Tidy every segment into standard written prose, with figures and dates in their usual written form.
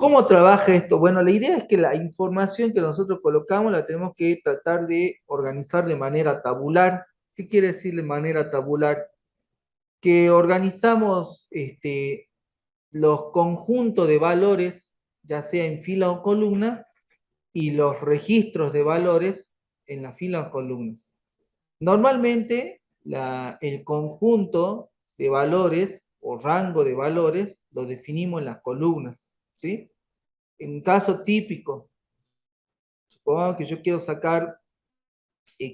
¿Cómo trabaja esto? Bueno, la idea es que la información que nosotros colocamos la tenemos que tratar de organizar de manera tabular. ¿Qué quiere decir de manera tabular? Que organizamos los conjuntos de valores, ya sea en fila o columna, y los registros de valores en la fila o columnas. Normalmente, el conjunto de valores o rango de valores lo definimos en las columnas, ¿sí? En un caso típico, supongamos que yo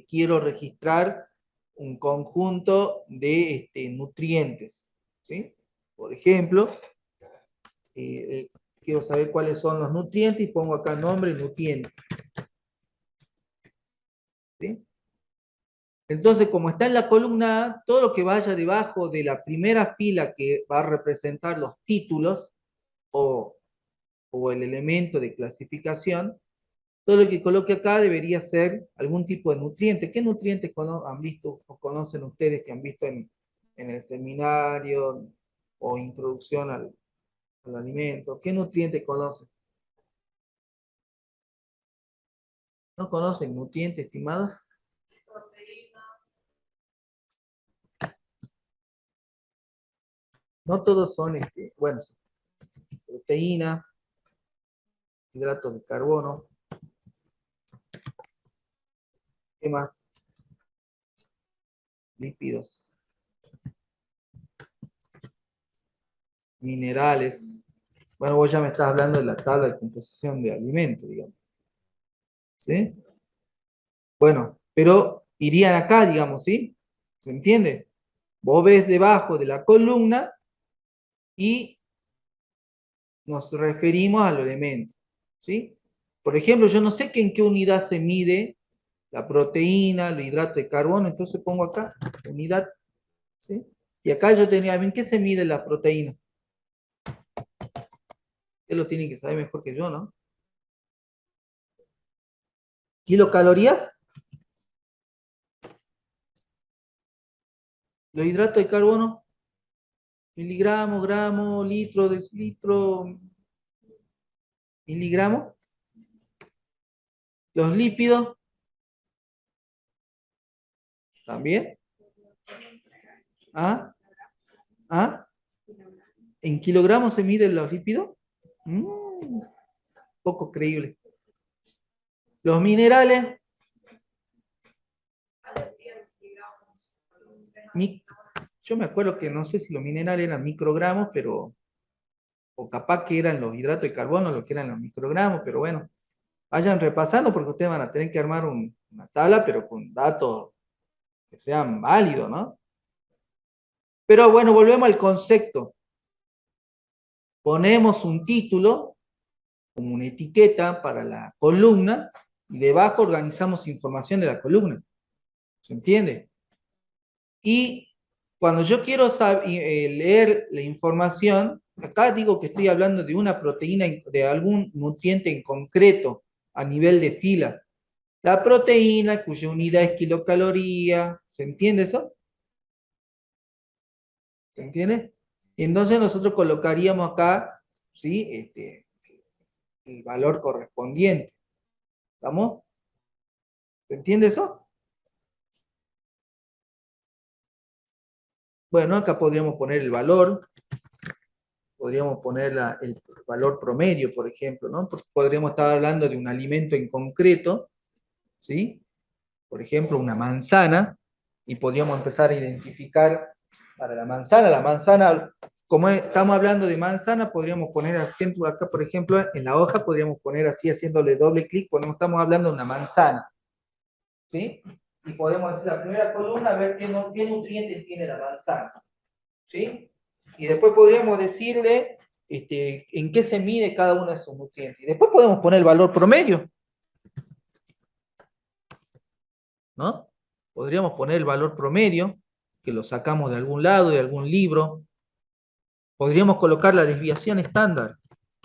quiero registrar un conjunto de nutrientes, ¿sí? Por ejemplo, quiero saber cuáles son los nutrientes y pongo acá nombre nutriente, ¿sí? Entonces, como está en la columna A, todo lo que vaya debajo de la primera fila que va a representar los títulos o, o el elemento de clasificación, todo lo que coloque acá debería ser algún tipo de nutriente. ¿Qué nutrientes han visto o conocen ustedes que han visto en el seminario o introducción al alimento? ¿Qué nutrientes conocen? ¿No conocen nutrientes, estimados? No todos son, bueno, proteína, hidratos de carbono, ¿qué más? Lípidos, minerales. Bueno, vos ya me estás hablando de la tabla de composición de alimentos, digamos. ¿Sí? Bueno, pero irían acá, digamos, ¿sí? ¿Se entiende? Vos ves debajo de la columna y nos referimos al elemento, ¿sí? Por ejemplo, yo no sé en qué unidad se mide la proteína, el hidrato de carbono, entonces pongo acá, unidad, ¿sí? Y acá yo tenía, ¿en qué se mide la proteína? Usted lo tiene que saber mejor que yo, ¿no? ¿Kilocalorías? Los hidratos de carbono, miligramos, gramos, litro, decilitro, miligramos. Los lípidos, también. ¿Ah? ¿Ah? ¿En kilogramos se miden los lípidos? Mm, poco creíble. Los minerales, mi- yo me acuerdo que no sé si los minerales eran microgramos, pero, o capaz que eran los hidratos de carbono lo que eran los microgramos, pero bueno, vayan repasando porque ustedes van a tener que armar una tabla, pero con datos que sean válidos, ¿no? Pero bueno, volvemos al concepto. Ponemos un título como una etiqueta para la columna y debajo organizamos información de la columna. ¿Se entiende? Y cuando yo quiero leer la información, acá digo que estoy hablando de una proteína, de algún nutriente en concreto a nivel de fila. La proteína cuya unidad es kilocaloría, ¿se entiende eso? ¿Se entiende? Y entonces nosotros colocaríamos acá, ¿sí? El valor correspondiente. ¿Estamos? ¿Se entiende eso? Bueno, acá podríamos poner el valor, podríamos poner el valor promedio, por ejemplo, ¿no? Podríamos estar hablando de un alimento en concreto, ¿sí? Por ejemplo, una manzana, y podríamos empezar a identificar para la manzana, como estamos hablando de manzana, podríamos poner acá, por ejemplo, en la hoja, podríamos poner así, haciéndole doble clic, cuando estamos hablando de una manzana, ¿sí? Y podemos hacer la primera columna, a ver qué nutrientes tiene la manzana, ¿sí? Y después podríamos decirle en qué se mide cada uno de esos nutrientes. Y después podemos poner el valor promedio, ¿no? Podríamos poner el valor promedio, que lo sacamos de algún lado, de algún libro. Podríamos colocar la desviación estándar,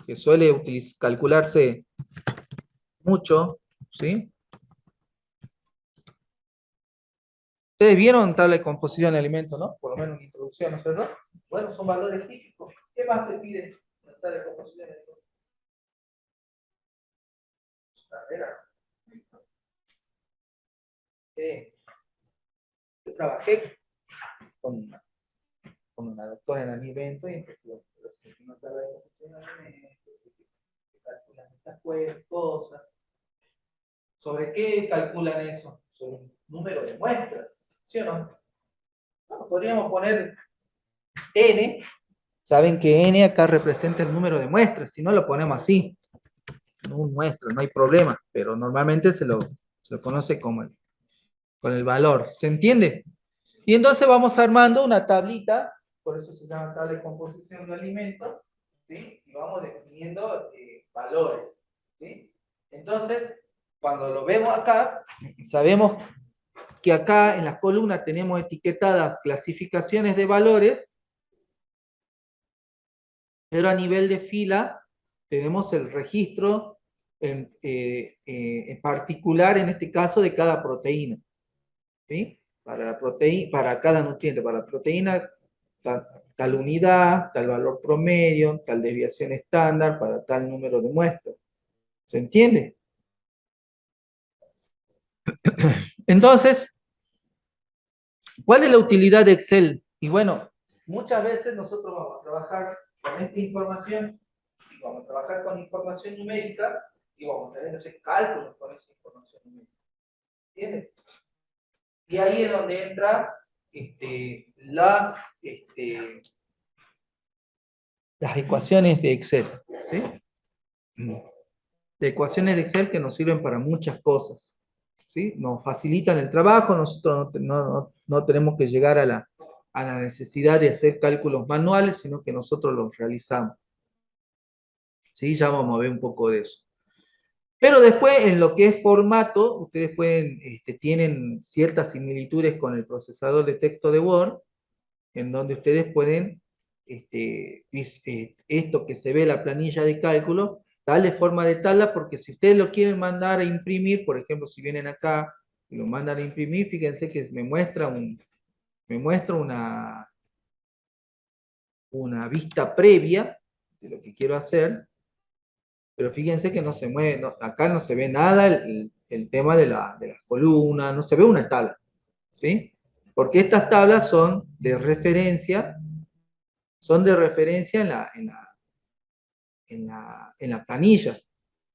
que suele calcularse mucho, ¿sí? Ustedes vieron tabla de composición de alimentos, ¿no? Por lo menos una introducción, ¿no es cierto? Bueno, son valores físicos. ¿Qué más se pide en la tabla de composición de alimentos? Yo trabajé con, con una doctora en alimento y entonces no carga de composición de alimentos, se calculan estas cosas. ¿Sobre qué calculan eso? Sobre un número de muestras, ¿sí o no? Bueno, podríamos poner n. Saben que n acá representa el número de muestras, si no lo ponemos así, no un muestra, no hay problema, pero normalmente se lo conoce como con el valor, ¿se entiende? Y entonces vamos armando una tablita, por eso se llama tabla de composición de alimentos, ¿sí? Y vamos definiendo valores, ¿sí? Entonces, cuando lo vemos acá, sabemos que acá en las columnas tenemos etiquetadas clasificaciones de valores, pero a nivel de fila tenemos el registro en particular, en este caso, de cada proteína, ¿sí? Para cada nutriente, para la proteína, tal unidad, tal valor promedio, tal desviación estándar, para tal número de muestras. ¿Se entiende? Entonces, ¿cuál es la utilidad de Excel? Y bueno, muchas veces nosotros vamos a trabajar con esta información, y vamos a trabajar con información numérica, y vamos a tener que hacer cálculos con esa información numérica. ¿Entiendes? Y ahí es donde entran las ecuaciones de Excel, ¿sí? De ecuaciones de Excel que nos sirven para muchas cosas, ¿sí? Nos facilitan el trabajo, nosotros no tenemos que llegar a la necesidad de hacer cálculos manuales, sino que nosotros los realizamos, ¿sí? Ya vamos a ver un poco de eso. Pero después, en lo que es formato, ustedes tienen ciertas similitudes con el procesador de texto de Word, en donde ustedes pueden, esto que se ve la planilla de cálculo, darle forma de tabla, porque si ustedes lo quieren mandar a imprimir, por ejemplo, si vienen acá y lo mandan a imprimir, fíjense que me muestra una vista previa de lo que quiero hacer, pero fíjense que no se mueve, acá no se ve nada el tema de las columnas, no se ve una tabla, ¿sí? Porque estas tablas son de referencia en la planilla,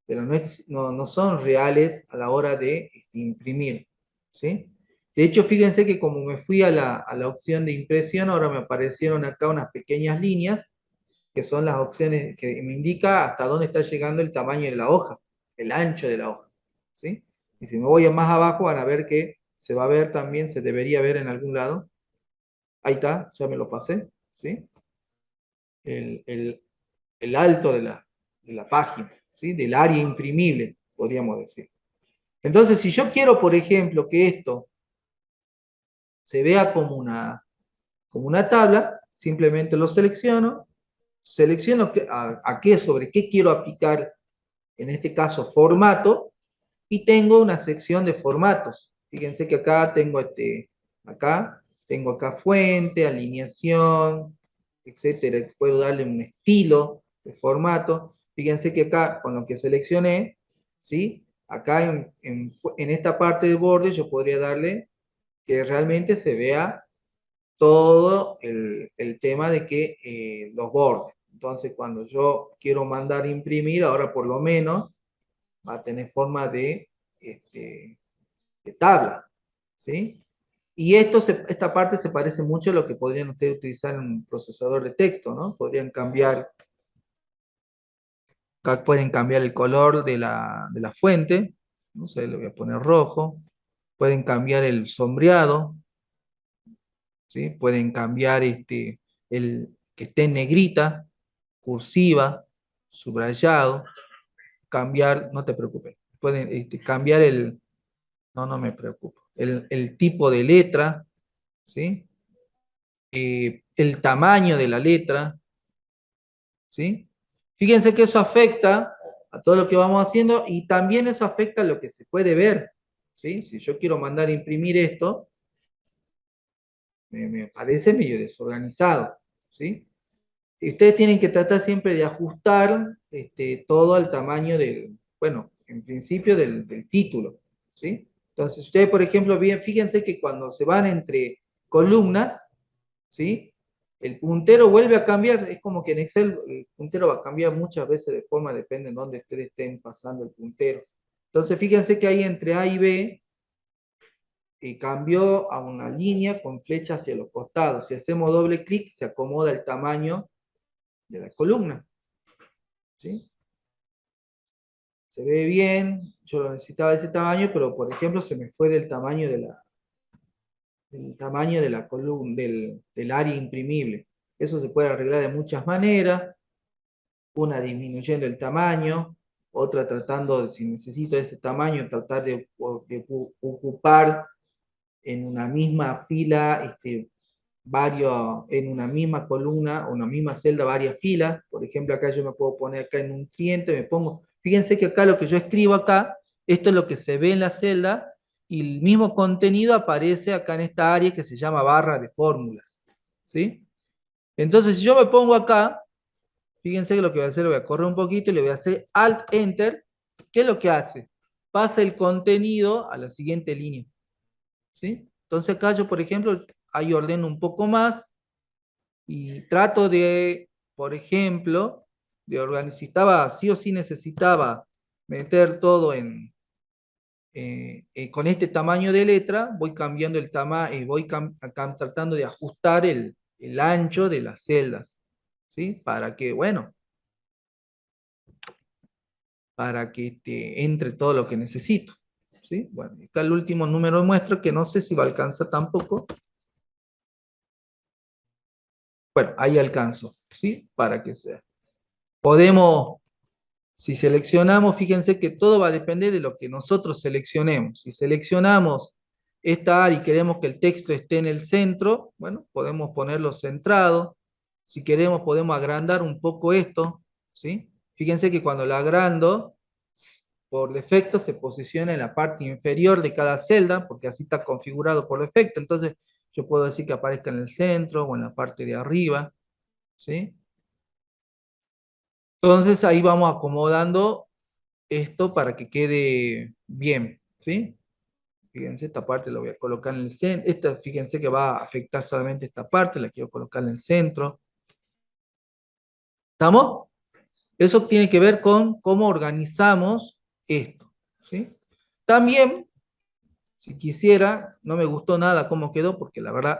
pero no son reales a la hora de imprimir, ¿sí? De hecho, fíjense que como me fui a la opción de impresión, ahora me aparecieron acá unas pequeñas líneas, que son las opciones que me indica hasta dónde está llegando el tamaño de la hoja, el ancho de la hoja, ¿sí? Y si me voy más abajo, van a ver que se va a ver también, se debería ver en algún lado. Ahí está, ya me lo pasé, ¿sí? El alto de la página, ¿sí? Del área imprimible, podríamos decir. Entonces, si yo quiero, por ejemplo, que esto se vea como una tabla, simplemente lo selecciono sobre qué quiero aplicar, en este caso, formato, y tengo una sección de formatos. Fíjense que acá tengo fuente, alineación, etcétera. Puedo darle un estilo de formato. Fíjense que acá, con lo que seleccioné, ¿sí? Acá en esta parte de borde yo podría darle que realmente se vea todo el tema de que los bordes. Entonces, cuando yo quiero mandar a imprimir, ahora por lo menos va a tener forma de tabla, ¿sí? Y esta parte se parece mucho a lo que podrían ustedes utilizar en un procesador de texto, ¿no? Acá pueden cambiar el color de la fuente, no sé, le voy a poner rojo. Pueden cambiar el sombreado, ¿sí? Pueden cambiar el que esté en negrita, cursiva, subrayado, cambiar, no te preocupes, pueden cambiar no me preocupo, el tipo de letra, ¿sí? El tamaño de la letra, ¿sí? Fíjense que eso afecta a todo lo que vamos haciendo y también eso afecta a lo que se puede ver, ¿sí? Si yo quiero mandar a imprimir esto, me parece medio desorganizado, ¿sí? Y ustedes tienen que tratar siempre de ajustar todo al tamaño bueno, en principio del título, ¿sí? Entonces, ustedes, por ejemplo, bien, fíjense que cuando se van entre columnas, ¿sí? El puntero vuelve a cambiar, es como que en Excel el puntero va a cambiar muchas veces de forma, depende de dónde ustedes estén pasando el puntero. Entonces, fíjense que ahí entre A y B cambió a una línea con flecha hacia los costados. Si hacemos doble clic, se acomoda el tamaño de la columna, ¿sí? Se ve bien, yo lo necesitaba de ese tamaño, pero por ejemplo se me fue del tamaño de la columna, del área imprimible. Eso se puede arreglar de muchas maneras, una disminuyendo el tamaño, otra tratando, si necesito ese tamaño, tratar de ocupar en una misma fila, en una misma columna o una misma celda varias filas. Por ejemplo, acá yo me puedo poner acá en un cliente, me pongo, fíjense que acá lo que yo escribo acá, esto es lo que se ve en la celda, y el mismo contenido aparece acá en esta área que se llama barra de fórmulas, ¿sí? Entonces, si yo me pongo acá, fíjense que lo que voy a hacer, lo voy a correr un poquito y le voy a hacer Alt Enter. ¿Qué es lo que hace? Pasa el contenido a la siguiente línea, ¿sí? Entonces acá yo, por ejemplo, ahí ordeno un poco más y trato de, por ejemplo, de organizar, si estaba, sí o sí necesitaba meter todo con este tamaño de letra, voy cambiando el tamaño y voy tratando de ajustar el ancho de las celdas, ¿sí? Para que, bueno, para que entre todo lo que necesito, ¿sí? Bueno, acá el último número de muestra que no sé si va a alcanzar tampoco. Bueno, ahí alcanzo, ¿sí? Para que sea. Podemos, si seleccionamos, fíjense que todo va a depender de lo que nosotros seleccionemos. Si seleccionamos esta área y queremos que el texto esté en el centro, bueno, podemos ponerlo centrado. Si queremos, podemos agrandar un poco esto, ¿sí? Fíjense que cuando lo agrando, por defecto se posiciona en la parte inferior de cada celda, porque así está configurado por defecto. Entonces, yo puedo decir que aparezca en el centro o en la parte de arriba, ¿sí? Entonces, ahí vamos acomodando esto para que quede bien, ¿sí? Fíjense, esta parte la voy a colocar en el centro. Esta, fíjense que va a afectar solamente esta parte, la quiero colocar en el centro. ¿Estamos? Eso tiene que ver con cómo organizamos esto, ¿sí? También, si quisiera, no me gustó nada cómo quedó, porque la verdad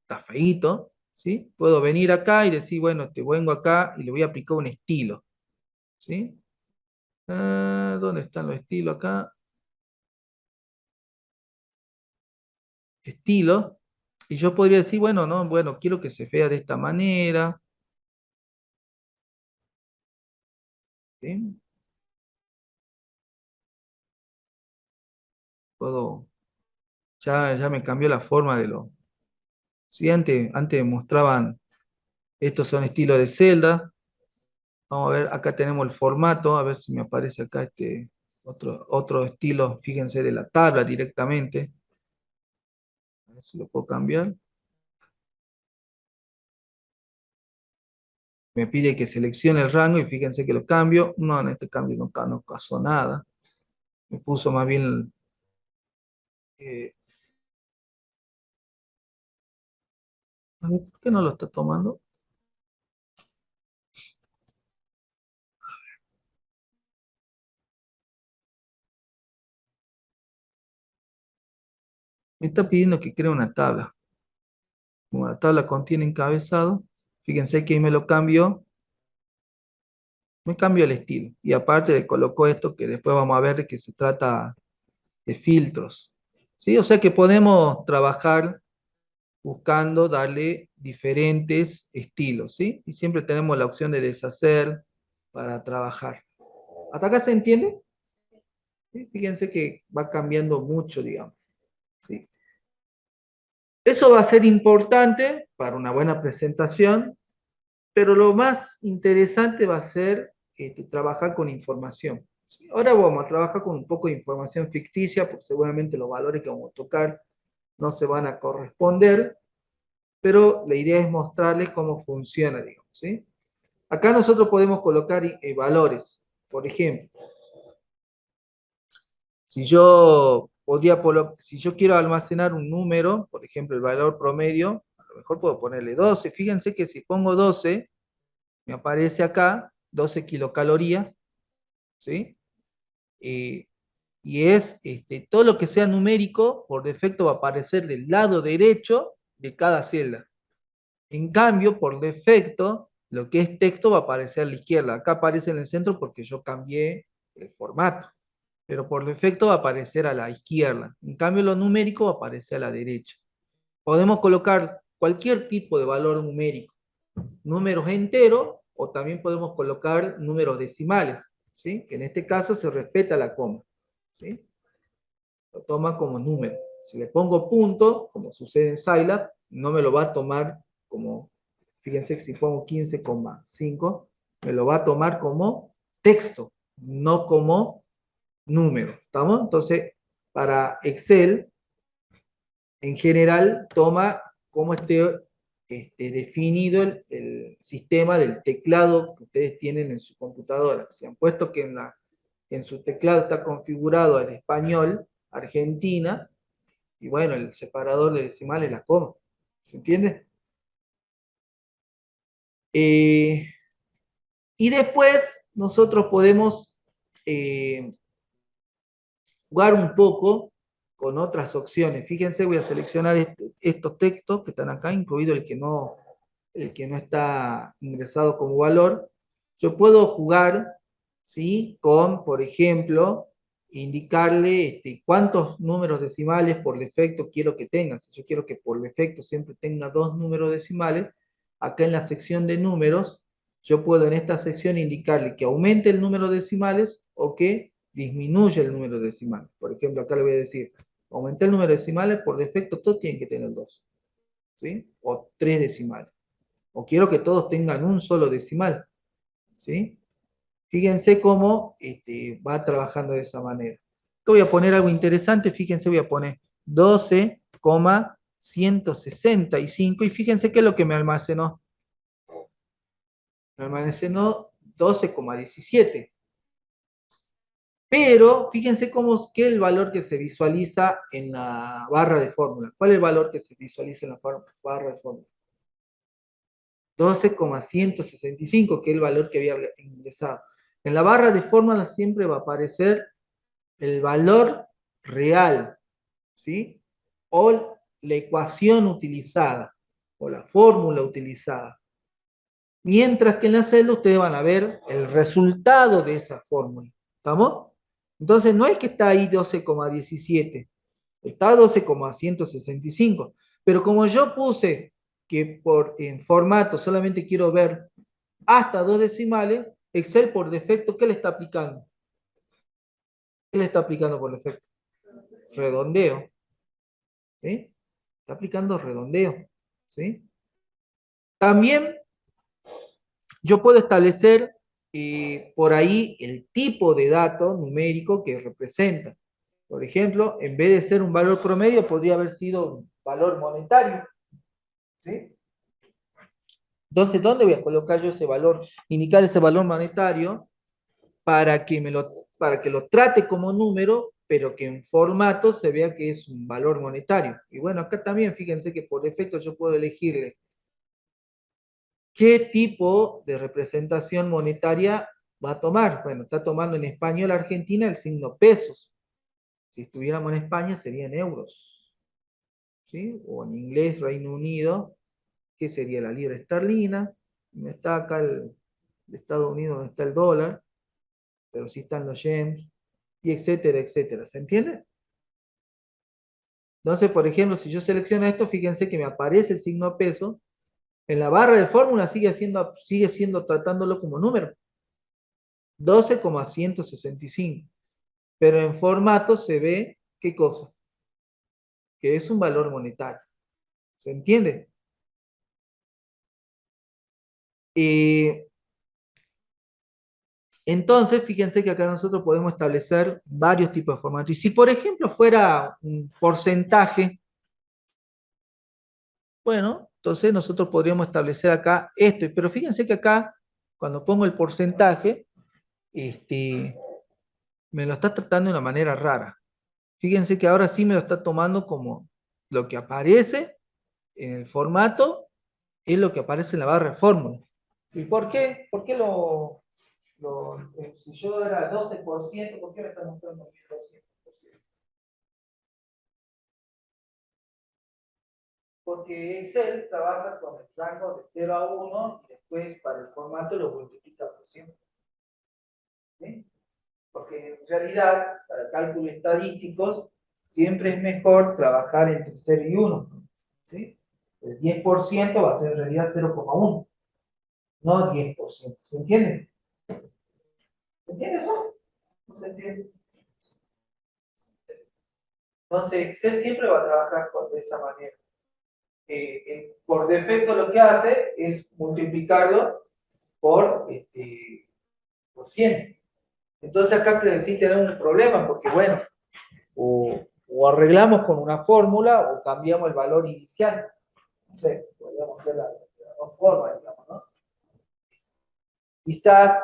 está feíto, ¿sí? Puedo venir acá y decir, bueno, te vengo acá y le voy a aplicar un estilo, ¿sí? ¿Dónde están los estilos acá? Estilo, y yo podría decir, bueno, no, bueno, quiero que se vea de esta manera, ¿sí? Puedo, ya me cambió la forma de lo, ¿sí? Antes mostraban, estos son estilos de celda, vamos a ver, acá tenemos el formato, a ver si me aparece acá otro estilo, fíjense, de la tabla directamente, a ver si lo puedo cambiar, me pide que seleccione el rango y fíjense que lo cambio, no, en este cambio no pasó nada, me puso más bien, eh, a ver, ¿por qué no lo está tomando? Me está pidiendo que cree una tabla. Como la tabla contiene encabezado, fíjense que ahí me cambió el estilo. Y aparte le colocó esto que después vamos a ver de que se trata de filtros. ¿Sí? O sea que podemos trabajar buscando darle diferentes estilos, ¿sí? Y siempre tenemos la opción de deshacer para trabajar. ¿Hasta acá se entiende? ¿Sí? Fíjense que va cambiando mucho, digamos. ¿Sí? Eso va a ser importante para una buena presentación, pero lo más interesante va a ser trabajar con información. ¿Sí? Ahora vamos a trabajar con un poco de información ficticia, porque seguramente los valores que vamos a tocar no se van a corresponder, pero la idea es mostrarles cómo funciona, digamos, ¿sí? Acá nosotros podemos colocar valores. Por ejemplo, Si yo quiero almacenar un número, por ejemplo, el valor promedio, a lo mejor puedo ponerle 12. Fíjense que si pongo 12, me aparece acá 12 kilocalorías, ¿sí? Eh, y es todo lo que sea numérico, por defecto va a aparecer del lado derecho de cada celda. En cambio, por defecto, lo que es texto va a aparecer a la izquierda. Acá aparece en el centro porque yo cambié el formato, pero por defecto va a aparecer a la izquierda. En cambio, lo numérico va a aparecer a la derecha. Podemos colocar cualquier tipo de valor numérico, números enteros o también podemos colocar números decimales, ¿sí? Que en este caso se respeta la coma, ¿sí? Lo toma como número. Si le pongo punto, como sucede en Scilab, no me lo va a tomar como, fíjense que si pongo 15,5, me lo va a tomar como texto, no como número. ¿Estamos? Entonces, para Excel, en general, toma como definido el sistema del teclado que ustedes tienen en su computadora. Se han puesto que en su teclado está configurado el español, Argentina, y bueno, el separador de decimales la coma. ¿Se entiende? Eh, y después nosotros podemos eh, jugar un poco con otras opciones. Fíjense, voy a seleccionar estos textos que están acá, incluido el que no está ingresado como valor. Yo puedo jugar, ¿sí? Con, por ejemplo, indicarle cuántos números decimales por defecto quiero que tenga. Si yo quiero que por defecto siempre tenga 2 números decimales, acá en la sección de números, yo puedo en esta sección indicarle que aumente el número de decimales o que disminuya el número decimal. Por ejemplo, acá le voy a decir, aumenté el número de decimales, por defecto todos tienen que tener 2, ¿sí? O 3 decimales. O quiero que todos tengan un solo decimal, ¿sí? Fíjense cómo va trabajando de esa manera. Yo voy a poner algo interesante, fíjense, voy a poner 12,165 y fíjense qué es lo que me almacenó. Me almacenó 12,17. Pero fíjense cómo que el valor que se visualiza en la barra de fórmula. ¿Cuál es el valor que se visualiza en la barra de fórmula? 12,165, que es el valor que había ingresado. En la barra de fórmula siempre va a aparecer el valor real, ¿sí? O la ecuación utilizada, o la fórmula utilizada. Mientras que en la celda ustedes van a ver el resultado de esa fórmula. ¿Estamos? Entonces no es que está ahí 12,17, está 12,165. Pero como yo puse que en formato solamente quiero ver hasta 2 decimales, Excel por defecto, ¿qué le está aplicando? ¿Qué le está aplicando por defecto? Redondeo. ¿Sí? Está aplicando redondeo. ¿Sí? También yo puedo establecer por ahí el tipo de dato numérico que representa. Por ejemplo, en vez de ser un valor promedio, podría haber sido un valor monetario. ¿Sí? Entonces, ¿dónde voy a colocar yo ese valor? Indicar ese valor monetario para que lo trate como número, pero que en formato se vea que es un valor monetario. Y bueno, acá también fíjense que por defecto yo puedo elegirle qué tipo de representación monetaria va a tomar. Bueno, está tomando en español Argentina el signo pesos. Si estuviéramos en España serían euros. ¿Sí? O en inglés, Reino Unido, ¿qué sería la libra esterlina? No está acá de Estados Unidos, no está el dólar, pero sí están los yens, y etcétera, etcétera. ¿Se entiende? Entonces, por ejemplo, si yo selecciono esto, fíjense que me aparece el signo peso. En la barra de fórmula sigue siendo tratándolo como número. 12,165. Pero en formato se ve, ¿qué cosa? Que es un valor monetario. ¿Se entiende? Eh, entonces, fíjense que acá nosotros podemos establecer varios tipos de formatos. Y si, por ejemplo, fuera un porcentaje, bueno, entonces nosotros podríamos establecer acá esto. Pero fíjense que acá, cuando pongo el porcentaje, me lo está tratando de una manera rara. Fíjense que ahora sí me lo está tomando como lo que aparece en el formato, es lo que aparece en la barra de fórmula. ¿Y por qué? ¿Por qué si yo era 12%, ¿por qué me está mostrando 1200%? Porque Excel trabaja con el rango de 0 a 1 y después para el formato lo multiplica por 100. ¿Sí? Porque en realidad, para cálculos estadísticos, siempre es mejor trabajar entre 0 y 1. ¿Sí? El 10% va a ser en realidad 0,1, no 10%. ¿Se entiende? ¿Se entiende eso? ¿No se entiende? Entonces, Excel siempre va a trabajar de esa manera. Por defecto lo que hace es multiplicarlo por 100. Entonces acá sí tenemos un problema, porque bueno, o arreglamos con una fórmula o cambiamos el valor inicial. No sé, podríamos hacer las dos formas, digamos, ¿no? Quizás,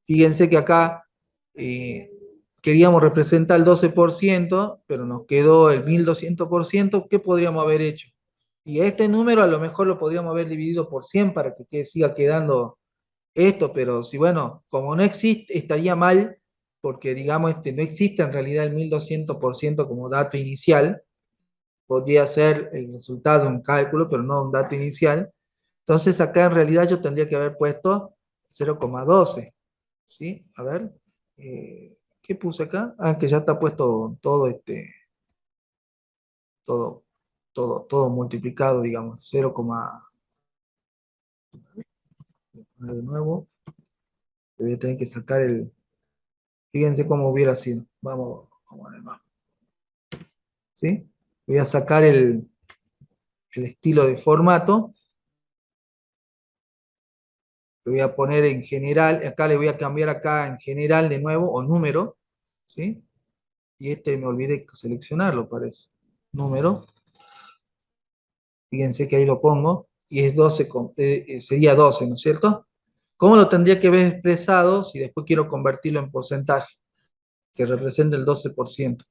fíjense que acá queríamos representar el 12%, pero nos quedó el 1200%. ¿Qué podríamos haber hecho? Y este número a lo mejor lo podríamos haber dividido por 100 para que siga quedando esto, pero si bueno, como no existe, estaría mal, porque digamos, no existe en realidad el 1200% como dato inicial, podría ser el resultado de un cálculo, pero no un dato inicial. Entonces acá en realidad yo tendría que haber puesto 0,12, ¿sí? A ver, ¿qué puse acá? Ah, que ya está puesto todo todo, todo multiplicado, digamos, 0, de nuevo, voy a tener que sacar fíjense cómo hubiera sido, vamos además, ¿sí? Voy a sacar el estilo de formato, lo voy a poner en general, acá le voy a cambiar acá en general de nuevo, o número, ¿sí? Y me olvidé seleccionarlo, parece, número, fíjense que ahí lo pongo, y es 12, sería 12, ¿no es cierto? ¿Cómo lo tendría que haber expresado si después quiero convertirlo en porcentaje, que represente el 12%?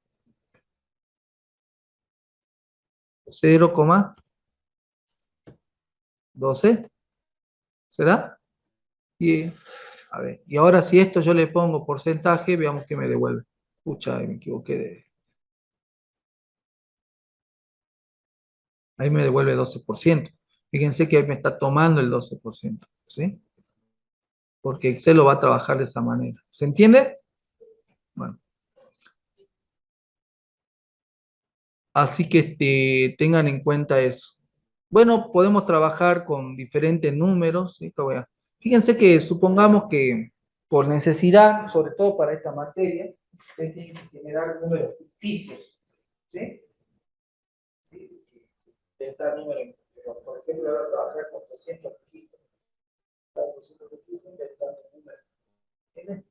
0,12, ¿será? Y, a ver, y ahora si esto yo le pongo porcentaje, veamos qué me devuelve. Pucha, me equivoqué ahí me devuelve 12%. Fíjense que ahí me está tomando el 12%, ¿sí? Porque Excel lo va a trabajar de esa manera. ¿Se entiende? Bueno, así que tengan en cuenta eso. Bueno, podemos trabajar con diferentes números, ¿sí? Fíjense que supongamos que por necesidad, sobre todo para esta materia, ustedes tienen que generar números ficticios, ¿sí? Sí, inventar números. Por ejemplo, ahora trabajar con 200 registros. 200 registros inventando números. ¿Entienden?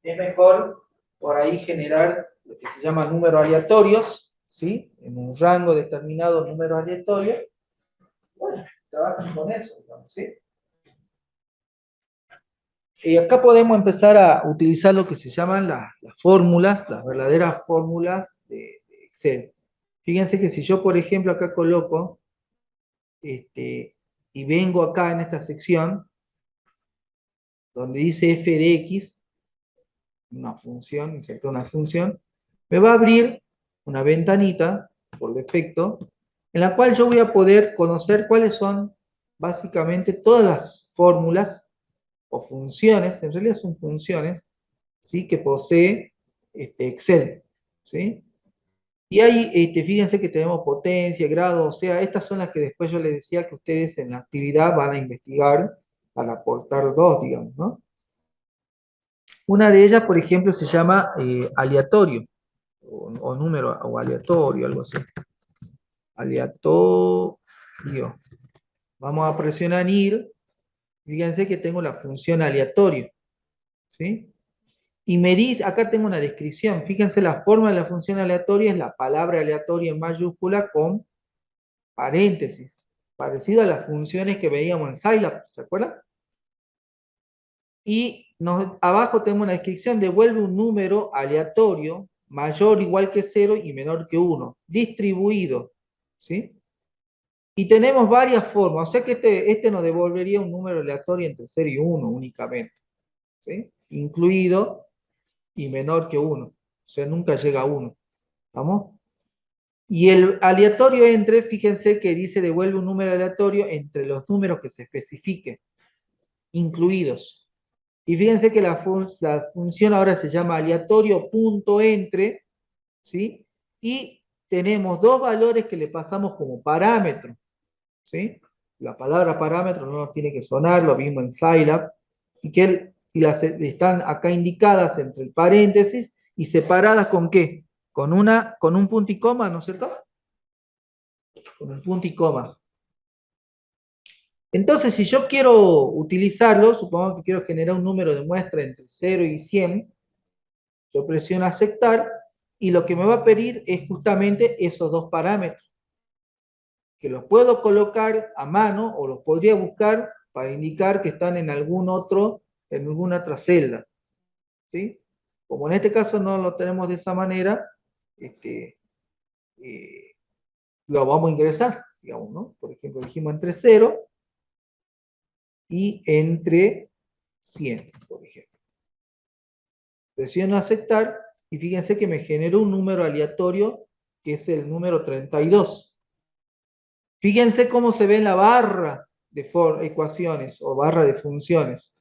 Es mejor por ahí generar lo que se llama números aleatorios, ¿sí? En un rango determinado, números aleatorios. Bueno, trabajan con eso, digamos, ¿sí? Y acá podemos empezar a utilizar lo que se llaman las fórmulas, las verdaderas fórmulas de Excel. Fíjense que si yo, por ejemplo, acá coloco y vengo acá en esta sección donde dice f de x, una función, insertar una función, me va a abrir una ventanita, por defecto, en la cual yo voy a poder conocer cuáles son básicamente todas las fórmulas o funciones, en realidad son funciones, ¿sí? Que posee Excel, ¿sí? Y ahí, fíjense que tenemos potencia, grado, o sea, estas son las que después yo les decía que ustedes en la actividad van a investigar para aportar dos, digamos, ¿no? Una de ellas, por ejemplo, se llama aleatorio, o número, o aleatorio, algo así. Aleatorio. Vamos a presionar IR. Fíjense que tengo la función aleatorio, ¿sí? Y me dice, acá tengo una descripción. Fíjense, la forma de la función aleatoria es la palabra aleatoria en mayúscula con paréntesis. Parecido a las funciones que veíamos en Scilab, ¿se acuerdan? Y abajo tenemos la descripción, devuelve un número aleatorio, mayor o igual que 0 y menor que 1, distribuido, ¿sí? Y tenemos varias formas, o sea que este nos devolvería un número aleatorio entre 0 y 1 únicamente, ¿sí? Incluido y menor que 1, o sea, nunca llega a 1, ¿vamos? Y el aleatorio entre, fíjense que dice devuelve un número aleatorio entre los números que se especifiquen, incluidos. Y fíjense que la función ahora se llama aleatorio.entre, ¿sí? Y tenemos dos valores que le pasamos como parámetro, ¿sí? La palabra parámetro no nos tiene que sonar, lo mismo en Scilab, y las están acá indicadas entre el paréntesis y separadas ¿con qué? Con un punto y coma, ¿no es cierto? Con un punto y coma. Entonces, si yo quiero utilizarlo, supongo que quiero generar un número de muestra entre 0 y 100, yo presiono aceptar y lo que me va a pedir es justamente esos dos parámetros, que los puedo colocar a mano o los podría buscar para indicar que están en en alguna otra celda, ¿sí? Como en este caso no lo tenemos de esa manera, este, eh, lo vamos a ingresar, digamos, ¿no? Por ejemplo, dijimos entre 0 y entre 100, por ejemplo. Presiono aceptar y fíjense que me generó un número aleatorio que es el número 32. Fíjense cómo se ve en la barra de ecuaciones o barra de funciones.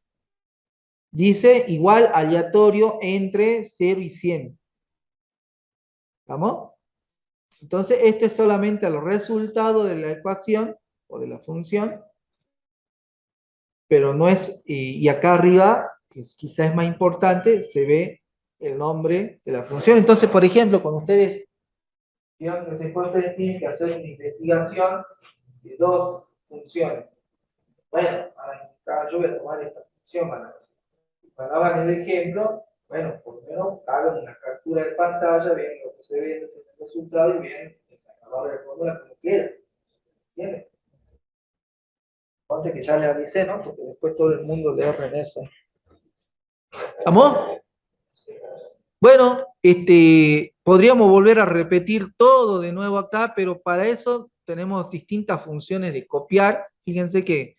Dice igual aleatorio entre 0 y 100. ¿Vamos? Entonces, este es solamente el resultado de la ecuación o de la función, pero no es, y acá arriba, que quizás es más importante, se ve el nombre de la función. Entonces, por ejemplo, cuando ustedes después ustedes tienen que hacer una investigación de dos funciones. Bueno, yo voy a tomar esta función para hagan el ejemplo, bueno, por lo menos hagan una captura de pantalla, vean lo que se ve en el resultado y vean la barra de fórmula como quiera. ¿Entiendes? Ponte que ya le avisé, ¿no? Porque después todo el mundo le erra en eso. ¿Vamos? Bueno, podríamos volver a repetir todo de nuevo acá, pero para eso tenemos distintas funciones de copiar. Fíjense que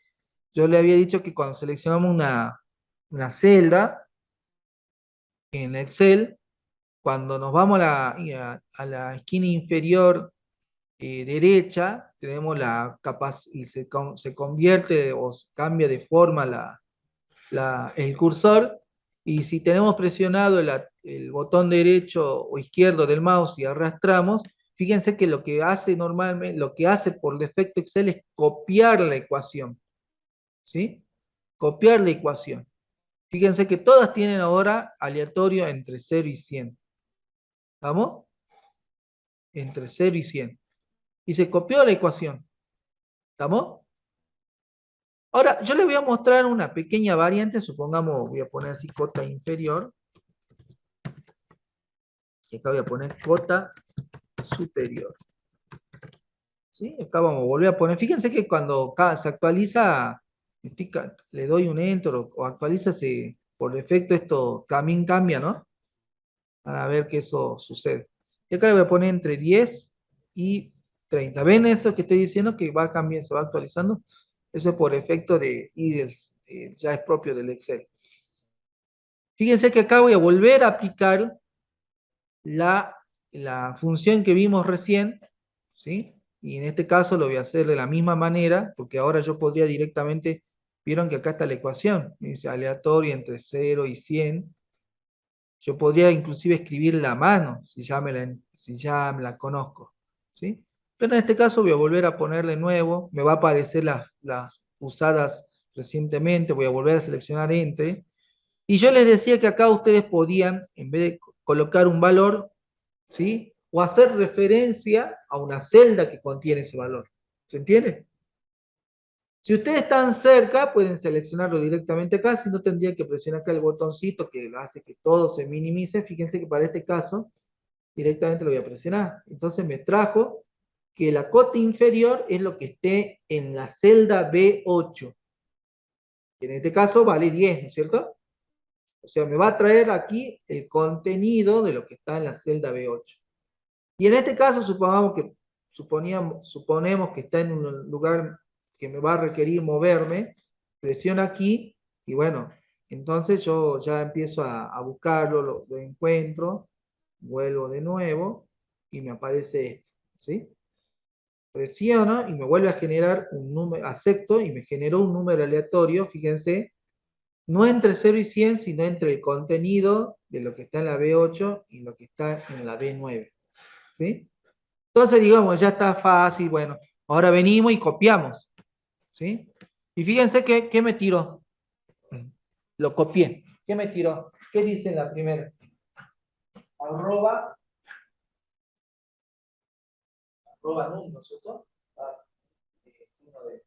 yo le había dicho que cuando seleccionamos una celda en Excel, cuando nos vamos a la esquina inferior derecha, tenemos la capacidad, y se convierte o cambia de forma el cursor, y si tenemos presionado el botón derecho o izquierdo del mouse y arrastramos, fíjense que lo que hace normalmente, lo que hace por defecto Excel es copiar la ecuación, ¿sí? Copiar la ecuación. Fíjense que todas tienen ahora aleatorio entre 0 y 100. ¿Vamos? Entre 0 y 100. Y se copió la ecuación. ¿Estamos? Ahora, yo les voy a mostrar una pequeña variante, supongamos, voy a poner así cota inferior, y acá voy a poner cota superior. ¿Sí? Acá vamos a volver a poner, fíjense que cuando se actualiza, le doy un enter o actualiza, por defecto esto también cambia, ¿no? Para ver que eso sucede. Y acá le voy a poner entre 10 y 30. ¿Ven eso que estoy diciendo? Que va cambiando, se va actualizando. Eso es por efecto de IDLES, ya es propio del Excel. Fíjense que acá voy a volver a aplicar la función que vimos recién, ¿sí? Y en este caso lo voy a hacer de la misma manera, porque ahora yo podría directamente, vieron que acá está la ecuación, dice aleatoria entre 0 y 100. Yo podría inclusive escribirla a mano, si ya me la conozco, ¿sí? Pero en este caso voy a volver a poner de nuevo, me va a aparecer las usadas recientemente, voy a volver a seleccionar entre, y yo les decía que acá ustedes podían, en vez de colocar un valor, ¿sí? O hacer referencia a una celda que contiene ese valor. ¿Se entiende? Si ustedes están cerca, pueden seleccionarlo directamente acá, si no tendrían que presionar acá el botoncito que hace que todo se minimice. Fíjense que para este caso, directamente lo voy a presionar. Entonces me trajo que la cota inferior es lo que esté en la celda B8. En este caso vale 10, ¿no es cierto? O sea, me va a traer aquí el contenido de lo que está en la celda B8. Y en este caso, suponemos que está en un lugar que me va a requerir moverme, presiono aquí, y bueno, entonces yo ya empiezo a buscarlo, lo encuentro, vuelvo de nuevo, y me aparece esto, ¿sí? Presiono y me vuelve a generar un número, acepto, y me generó un número aleatorio, fíjense, no entre 0 y 100, sino entre el contenido de lo que está en la B8 y lo que está en la B9, ¿sí? Entonces, digamos, ya está fácil, bueno, ahora venimos y copiamos, ¿sí? Y fíjense que me tiró. Lo copié. ¿Qué me tiró? ¿Qué dice en la primera? Arroba, arroba num, ¿no es cierto? Ah, signo de.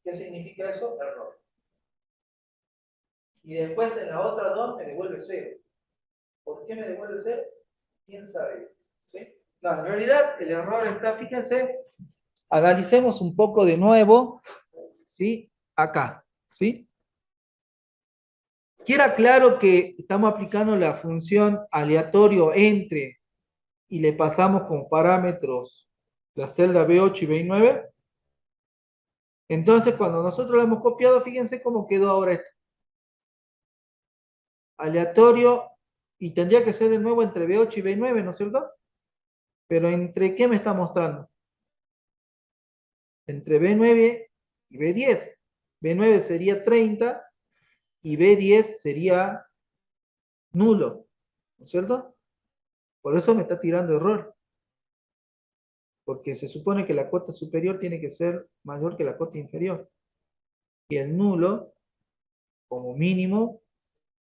¿Qué significa eso? Error. Y después en la otra dos me devuelve 0. ¿Por qué me devuelve 0? ¿Quién sabe? ¿Sí? No, en realidad el error está, fíjense, analicemos un poco de nuevo, ¿sí? Acá, ¿sí? Queda claro que estamos aplicando la función aleatorio entre y le pasamos como parámetros la celda B8 y B9. Entonces, cuando nosotros lo hemos copiado, fíjense cómo quedó ahora esto. Aleatorio, y tendría que ser de nuevo entre B8 y B9, ¿no es cierto? Pero ¿entre qué me está mostrando? Entre B9 y B10. B9 sería 30 y B10 sería nulo, ¿no es cierto? Por eso me está tirando error. Porque se supone que la cota superior tiene que ser mayor que la cota inferior. Y el nulo, como mínimo,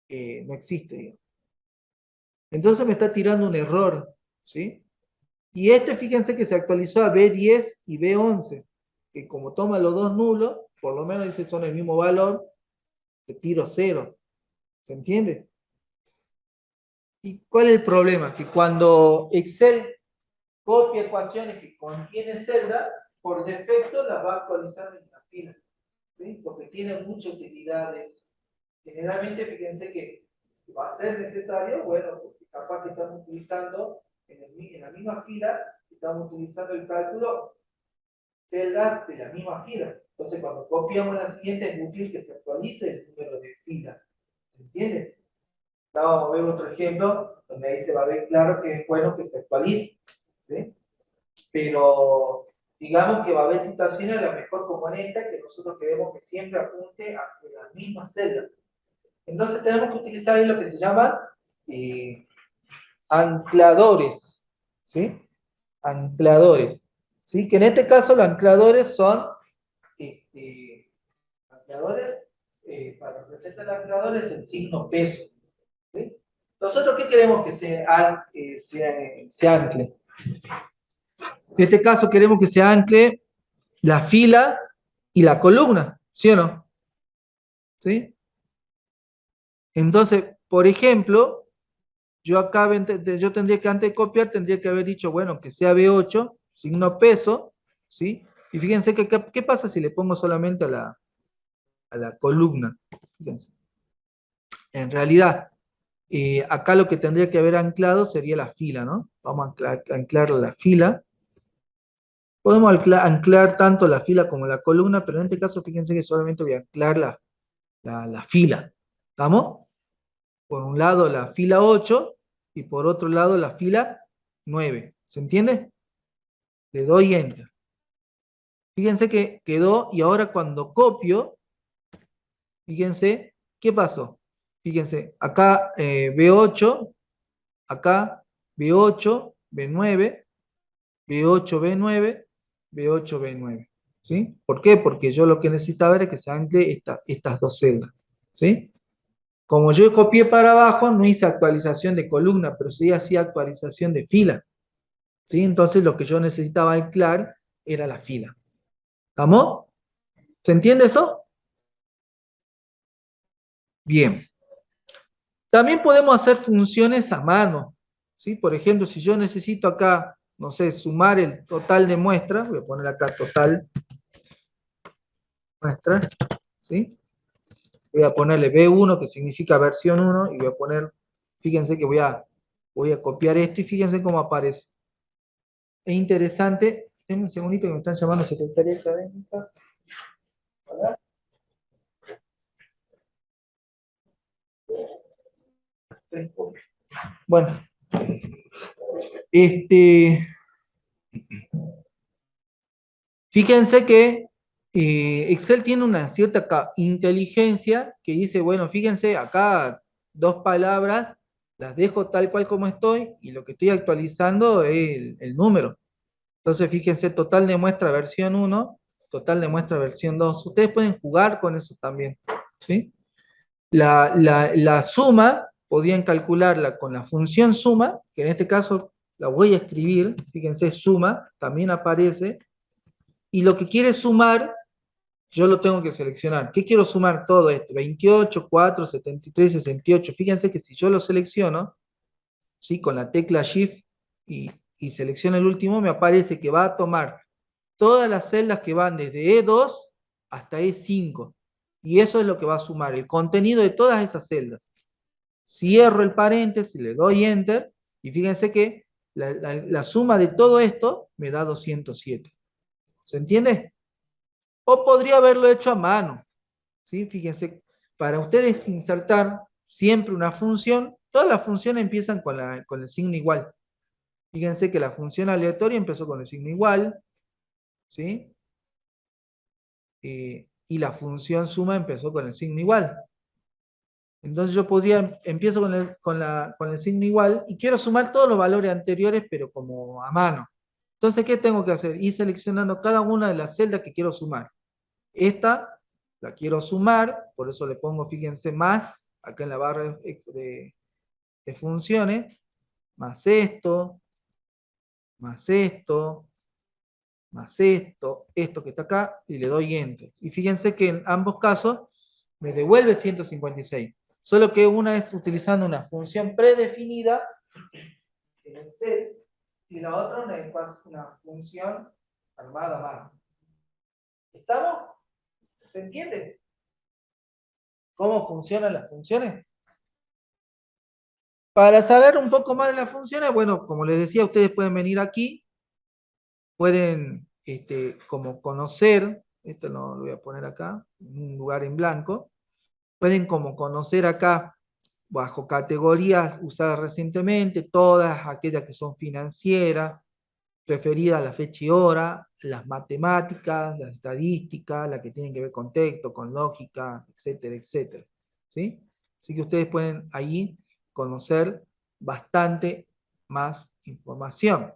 no existe, digamos. Entonces me está tirando un error, ¿sí? Y este, fíjense que se actualizó a B10 y B11, que como toma los dos nulos, por lo menos dice son el mismo valor, te tiro 0. ¿Se entiende? ¿Y cuál es el problema? Que cuando Excel copia ecuaciones que contienen celda, por defecto las va a actualizar en la fila, ¿sí? Porque tiene mucha utilidad eso. Generalmente, fíjense que va a ser necesario, bueno, porque capaz que estamos utilizando en la misma fila, estamos utilizando el cálculo celdas de la misma fila. Entonces, cuando copiamos la siguiente, es útil que se actualice el número de fila. ¿Se entiende? Ahora vamos a ver otro ejemplo donde ahí se va a ver claro que es bueno que se actualice, ¿sí? Pero digamos que va a haber situaciones, a lo mejor como en esta, que nosotros queremos que siempre apunte hacia la misma celda. Entonces tenemos que utilizar ahí lo que se llama ancladores, ¿sí? Ancladores, ¿sí? Que en este caso los ancladores son ancladores, para representar ancladores el signo peso, ¿sí? Nosotros, ¿qué queremos que se ancle? En este caso queremos que se ancle la fila y la columna, ¿sí o no? ¿Sí? Entonces, por ejemplo, yo acá yo tendría que antes de copiar, tendría que haber dicho, bueno, que sea B8, signo peso, ¿sí? Y fíjense que, ¿qué pasa si le pongo solamente a la columna? Fíjense. En realidad, acá lo que tendría que haber anclado sería la fila, ¿no? Vamos a anclar la fila. Podemos anclar tanto la fila como la columna, pero en este caso fíjense que solamente voy a anclar la fila. ¿Estamos? Por un lado la fila 8 y por otro lado la fila 9. ¿Se entiende? Le doy Enter. Fíjense que quedó y ahora cuando copio, fíjense, ¿qué pasó? Fíjense, acá B8, acá B8, B9, B8, B9, B8, B9. ¿Sí? ¿Por qué? Porque yo lo que necesitaba era que se ancle estas dos celdas. ¿Sí? Como yo copié para abajo, no hice actualización de columna, pero sí hacía actualización de fila. ¿Sí? Entonces lo que yo necesitaba anclar era la fila. ¿Vamos? ¿Se entiende eso? Bien. También podemos hacer funciones a mano. ¿Sí? Por ejemplo, si yo necesito acá, no sé, sumar el total de muestras, voy a poner acá total muestras, ¿sí? voy a ponerle B1, que significa versión 1, y voy a poner, fíjense que voy a copiar esto, y fíjense cómo aparece. Es interesante, denme un segundito que me están llamando secretaria académica. ¿Verdad? Bueno, fíjense que Excel tiene una cierta inteligencia que dice, bueno, fíjense, acá dos palabras, las dejo tal cual como estoy y lo que estoy actualizando es el número. Entonces, fíjense, total de muestra versión 1, total de muestra versión 2. Ustedes pueden jugar con eso también, ¿sí? La suma, podían calcularla con la función suma, que en este caso la voy a escribir, fíjense, suma, también aparece, y lo que quiere sumar, yo lo tengo que seleccionar. ¿Qué quiero sumar todo esto? 28, 4, 73, 68. Fíjense que si yo lo selecciono, ¿sí? Con la tecla Shift y selecciono el último, me aparece que va a tomar todas las celdas que van desde E2 hasta E5. Y eso es lo que va a sumar, el contenido de todas esas celdas. Cierro el paréntesis, le doy Enter, y fíjense que la suma de todo esto me da 207. ¿Se entiende? O podría haberlo hecho a mano, ¿sí? Fíjense, para ustedes insertar siempre una función, todas las funciones empiezan con el signo igual. Fíjense que la función aleatoria empezó con el signo igual, ¿sí? Y la función suma empezó con el signo igual. Entonces yo podría, empiezo con el signo igual y quiero sumar todos los valores anteriores, pero como a mano. Entonces, ¿qué tengo que hacer? Ir seleccionando cada una de las celdas que quiero sumar. Esta la quiero sumar, por eso le pongo, fíjense, más, acá en la barra de funciones, más esto, más esto, más esto que está acá, y le doy Enter. Y fíjense que en ambos casos me devuelve 156. Solo que una es utilizando una función predefinida en Excel y la otra una función armada a mano. ¿Estamos? ¿Se entiende? ¿Cómo funcionan las funciones? Para saber un poco más de las funciones, bueno, como les decía, ustedes pueden venir aquí, pueden como conocer, esto lo voy a poner acá, en un lugar en blanco, pueden como conocer acá, bajo categorías usadas recientemente, todas aquellas que son financieras, referidas a la fecha y hora, las matemáticas, las estadísticas, las que tienen que ver con texto, con lógica, etcétera, etcétera. ¿Sí? Así que ustedes pueden ahí conocer bastante más información.